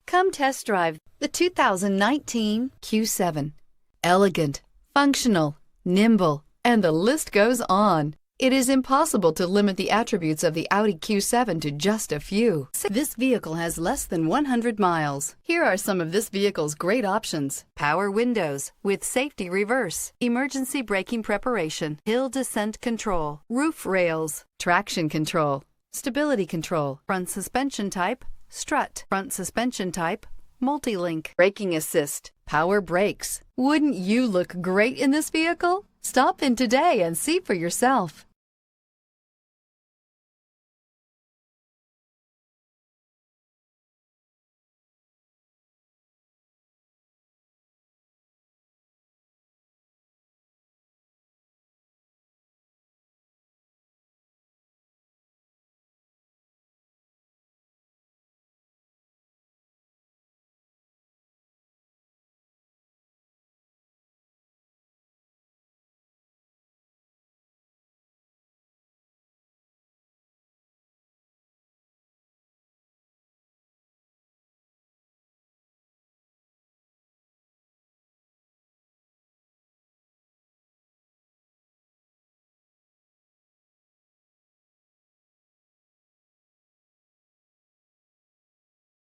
Come test drive the 2019 Q7. Elegant, functional, nimble, and the list goes on. It is impossible to limit the attributes of the Audi Q7 to just a few. This vehicle has less than 100 miles. Here are some of this vehicle's great options: power windows with safety reverse, emergency braking preparation, hill descent control, roof rails, traction control, stability control, front suspension type, strut, front suspension type, multi-link, braking assist, power brakes. Wouldn't you look great in this vehicle? Stop in today and see for yourself.